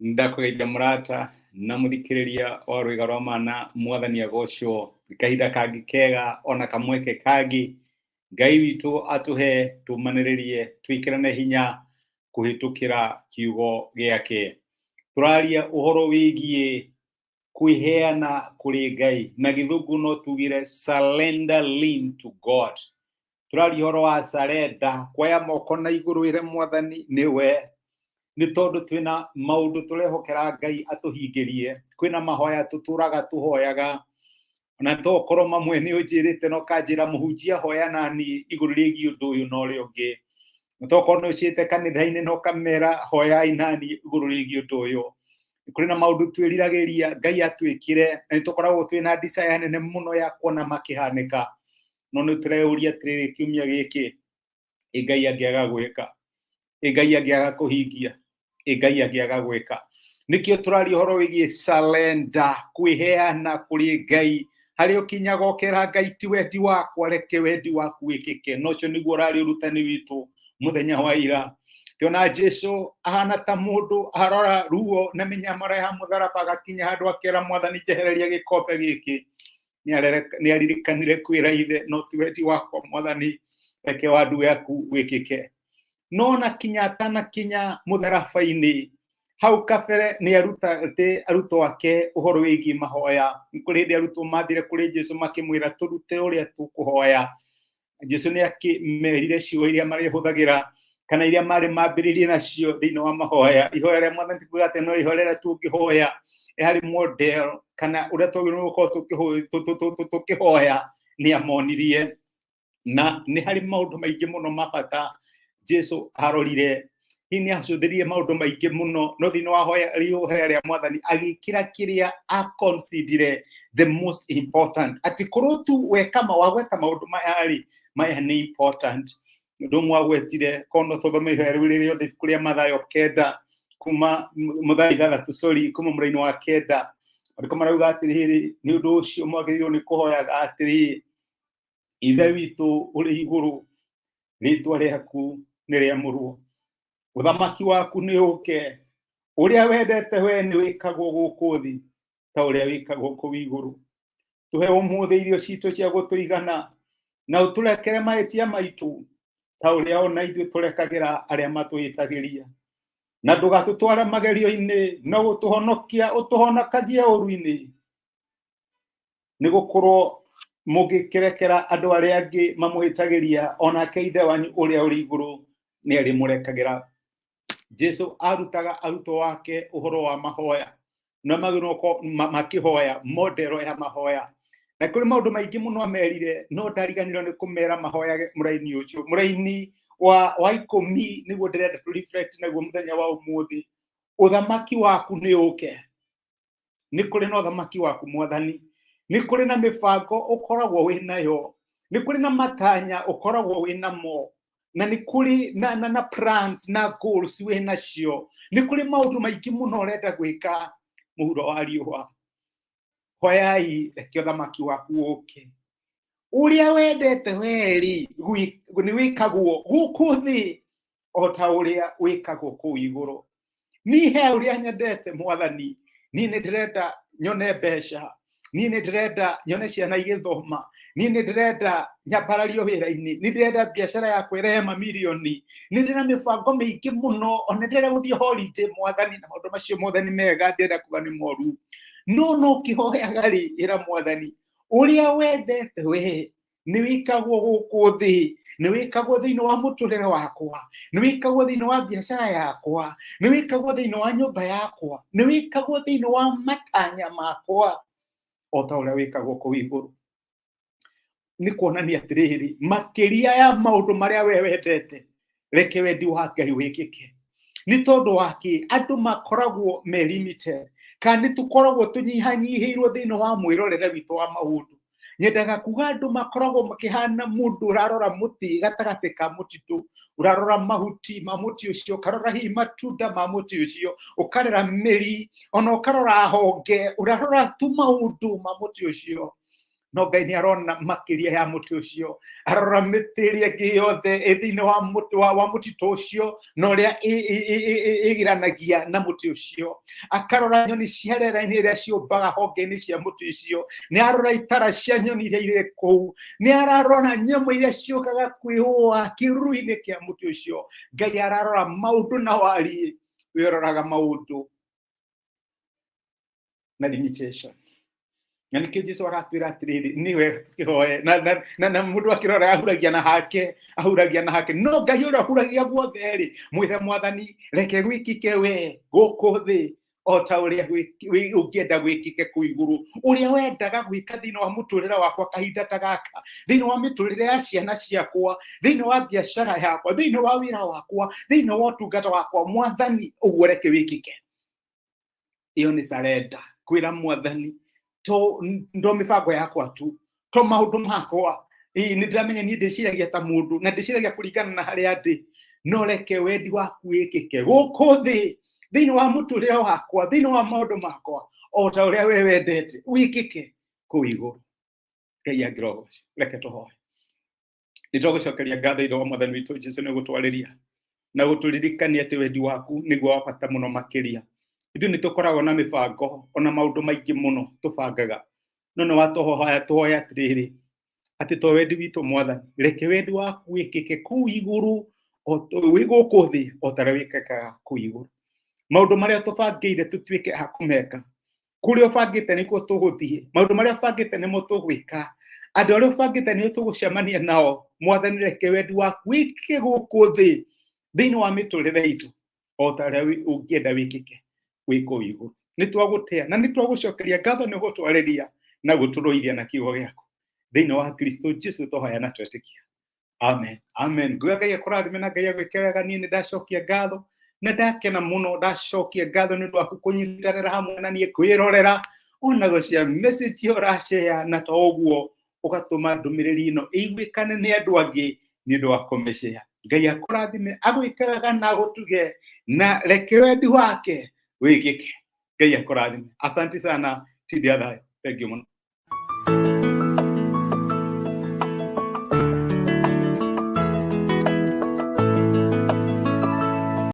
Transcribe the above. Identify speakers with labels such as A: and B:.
A: ndakugeithia murata na muthikiriria wa rwiga rwa mana mwathani agocwo kahinda kangi kega ona kamweke kangi Ngai witu atuhe tumaniririe twikirane hinya kuhitukira kiugo giake. Turaria uhoro wigie kwiheana kuri Ngai na githungu no tugire surrender lean to God. Turaria uhoro wa surrender kwaya moko na iguru ire mwathani niwe ni tondu twina maundu turehokera Ngai atuhingirie. Kwina mahoya tuturaga tuhoyaga na tokorwo mamwe ni ujirite no kanjira muhunjia hoya nani iguru rigi undu uyu no ri ungi tokorwo no ucite kanitha-ini no kamera hoya inani iguru rigi undu uyu kuri na maundu twiriragiria Ngai atwikire na tukoragwo twina desire nene muno ya kuona makihanika no ni tureuria atiriri kiumia giki Ngai angiaga gwika Ngai angiaga kuhingia Ngai angiaga gwika nikio turari horo wigie surrender kwiheana kuri Ngai hari ukinyaga okera Ngai ti wendi wakwa reke wendi waku wikike nocio niguo rari urutani witu muthenya wa ira tiona Jesu ahana ta mundu arora ruo na minyamara ya mutharaba gakinya handu akera mwathani jehereria gikombe giki ni aririkanire kwira ithe no ti wendi wakwa mwathani reke wandu yaku wikike no na kinya tana kinya mutharaba-ini hau kabere ni aruto wake uhoro wigi mahoya kuri ndi aruto mathire kuri Jesu makimwira turute uria tukuhoya Jesu ni akimerire ciugo iria mari huthagira kana iria mari mambiririe nacio thiini wa mahoya ihoya ria mwathani tikuga ati no ihoya ria tungihoya hari model kana uria twagirwo gukorwo tukihoya ni amonirie na ni hari maundu maingi muno mabata Jesu arorire ini acuthirie maundu maingi muno no thini wa hoya ria mwathani agikira kiria a consider the most important ati korwo tu wekama wagweta maundu maya ni important ndu mwagwetire kono tuthome ihoya riu riothe kuria Mathayo kenda kuma Mathayo 3 kuma muraini wa kenda ariko marauga atiriri ni undu ucio mwagiriirwo ni kuhoyaga atiri ithe witu uri iguru ritwa riaku ni riamurwo uthamaki waku ni uke uria wendete we ni wikagwo guku thi ta uria wikagwo ku iguru tuhe umuthi irio citu cia gutuigana na uturekere mahĩtia maitu ta uria ona ithuĩ turekagira aria matwĩtagĩria na ndugatutware magerio-ini no gutuhonokia utuhonokagie ũru-ini ni gukorwo mugikirekera andu aria angi mamuhĩtagĩria onake ithe wanyu uria uri iguru ni ari murekagira. Jesu arutaga aruto wake uhoro wa mahoya na magirwo makihoya modelo ya mahoya na kuri maundu maingi muno amerire no ndariganirwo ni kumera mahoya muraini ucio muraini wa 10 niguo ndirenda to reflect naguo muthenya wa umuthi uthamaki waku ni uke ni kuri na uthamaki waku mwathani ni kuri na mibango ukoragwo winayo ni kuri na matanya ukoragwo winamo na ni kuri na plans na goals we nacio ni kuri maundu maingi muno urenda gwika muhuro wa riũa hoyai reke uthamaki waku uke uria wendete weri ni wikagwo guku thi o ta uria wikagwo ku iguru ni he uria nyendete mwathani ni ndirenda nyone mbeca ni ndirenda nyone ciana igithoma ni ndirenda nyambarario wira-ini ni ndirenda biashara yakwa irehe mamilioni ni ndirenda mibango mingi muno ona ndirenda guthii holiday mwathani na maundu macio mwathani mega ndirenda kuga ni moru no kihoyaga ri ira mwathani uria wendete we ni wikagwo guku thi ni wikagwo thiini wa muturire wakwa ni wikagwo thiini wa biashara yakwa ni wikagwo thiini wa nyumba yakwa ni wikagwo thiini wa matanya makwa o ta uria wikagwo ku iguru ni kuonania atiriri makiria ya maundu maria we wendete reke wendi wa Ngai wikike ni tondu waki andu makoragwo me limited kandi tukoragwo tunyihanyihirwo thiini wa mwirorere witu wa maundu nyendaga kuga andu makoragwo makihana mundu urarora muti gatagati ka mutitu urarora mahuti ma muti ucio karora hi matunda ma muti ucio ukarera miri ona ukarora honge urarora tu maundu ma muti ucio no Ngai nĩ arona makĩria ya mũtĩ ũcio, arora mĩtĩ ĩrĩa ĩngĩ yothe thĩinĩ wa mũtitũ ũcio na ũrĩa ĩgiranagia na mũtĩ ũcio, akarora nyoni cia rĩera-inĩ iria ciũmbaga honge-inĩ cia mũtĩ ũcio, nĩ arora itara cia nyoni iria irĩ kũu, nĩ ararora nyamũ iria ciũkaga kwĩhũa kĩruru-inĩ kĩa mũtĩ ũcio. Ngai ararora maũndũ na wariĩ, we ũroraga maũndũ na limitation. Na nĩkĩo Jesũ aratwĩra atĩrĩrĩ, niwe kĩhoe na mũndũ akĩrora ahuragia na hake, no Ngai ũrĩa ahuragia guothe rĩ, mwĩre Mwathani reke gwĩkike we gũkũ thĩ o ta ũrĩa ũngĩenda gwĩkike kũu igũrũ, ũrĩa wendaga gwĩka thĩinĩ wa mũtũrĩre wakwa kahinda ta gaka, thĩinĩ wa mĩtũrĩre ya ciana ciakwa, thĩinĩ wa biacara yakwa, thĩinĩ wa wĩra wakwa, thĩinĩ wa ũtungata wakwa. Mwathani ũguo reke wĩkike. Iyo nĩ surrender, kwĩra Mwathani to ndo mibango yakwa tu, to maundu makwa nĩ ndĩramenya niĩ ndĩciragia ta mũndũ na ndĩciragia kũringana na harĩa ndĩ, no reke wendi waku wĩkĩke gũkũ thĩ, thĩinĩ wa mũtũrĩre wakwa, thĩinĩ wa maũndũ makwa, o ta ũrĩa we wendete wĩkĩke kũu igũrũ. Ngai angĩrogocia. Reke tũhoe. Nĩtũgũcokeria ngatho ithe wa Mwathani witũ Jesũ nĩ gũtwarĩria na gũtũririkania atĩ wendi waku nĩguo wa bata mũno makĩria. Ithuĩ nĩ tũkoragwo na mĩbango ona maũndũ maingĩ mũno tũbangaga, no nĩ watũhoya atĩrĩrĩ atĩ to wendi witũ Mwathani, reke wendi waku wĩkĩke kũu igũrũ wĩ gũkũ thĩ o ta ũrĩa wĩkĩkaga kũu igũrũ. Maũndũ marĩa tũbangĩire tũtuĩke a kũmeka, kũrĩa ũbangĩte nĩkuo tũgũthiĩ, maũndũ marĩa ũbangĩte nĩmo tũgwĩka, andũ arĩa ũbangĩte nĩo tũgũcemania nao. Mwathani reke wendi waku wĩkĩke gũkũ thĩ thĩinĩ wa mĩtũrĩre itũ o ta ũrĩa ũngĩenda wĩkĩke wĩ kũu igũrũ. Nĩ twagũtĩa na nĩ twagũcokeria ngatho nĩ gũtwarĩria na gũtũrũithia na kiugo gĩaku thĩinĩ wa Kristo Jesũ tũhoya na twetĩkia. Amen. Amen. Ngai akũrathime na Ngai agwĩke wega. Niĩ nĩ ndacokia ngatho na ndakena mũno, ndacokia ngatho nĩ ũndũ wa kũnyitanĩra hamwe na niĩ kwĩrorera ona gũcia message ũrashare, na to ũguo ũgatũma ndũmĩrĩri ĩno ĩiguĩkane nĩ andũ angĩ nĩ ũndũ wa kũmĩshare. Ngai akũrathime agwĩke wega na agũtuge na reke wendi wake wĩkĩke. Ngai akũrathime. Asante sana. Thank you.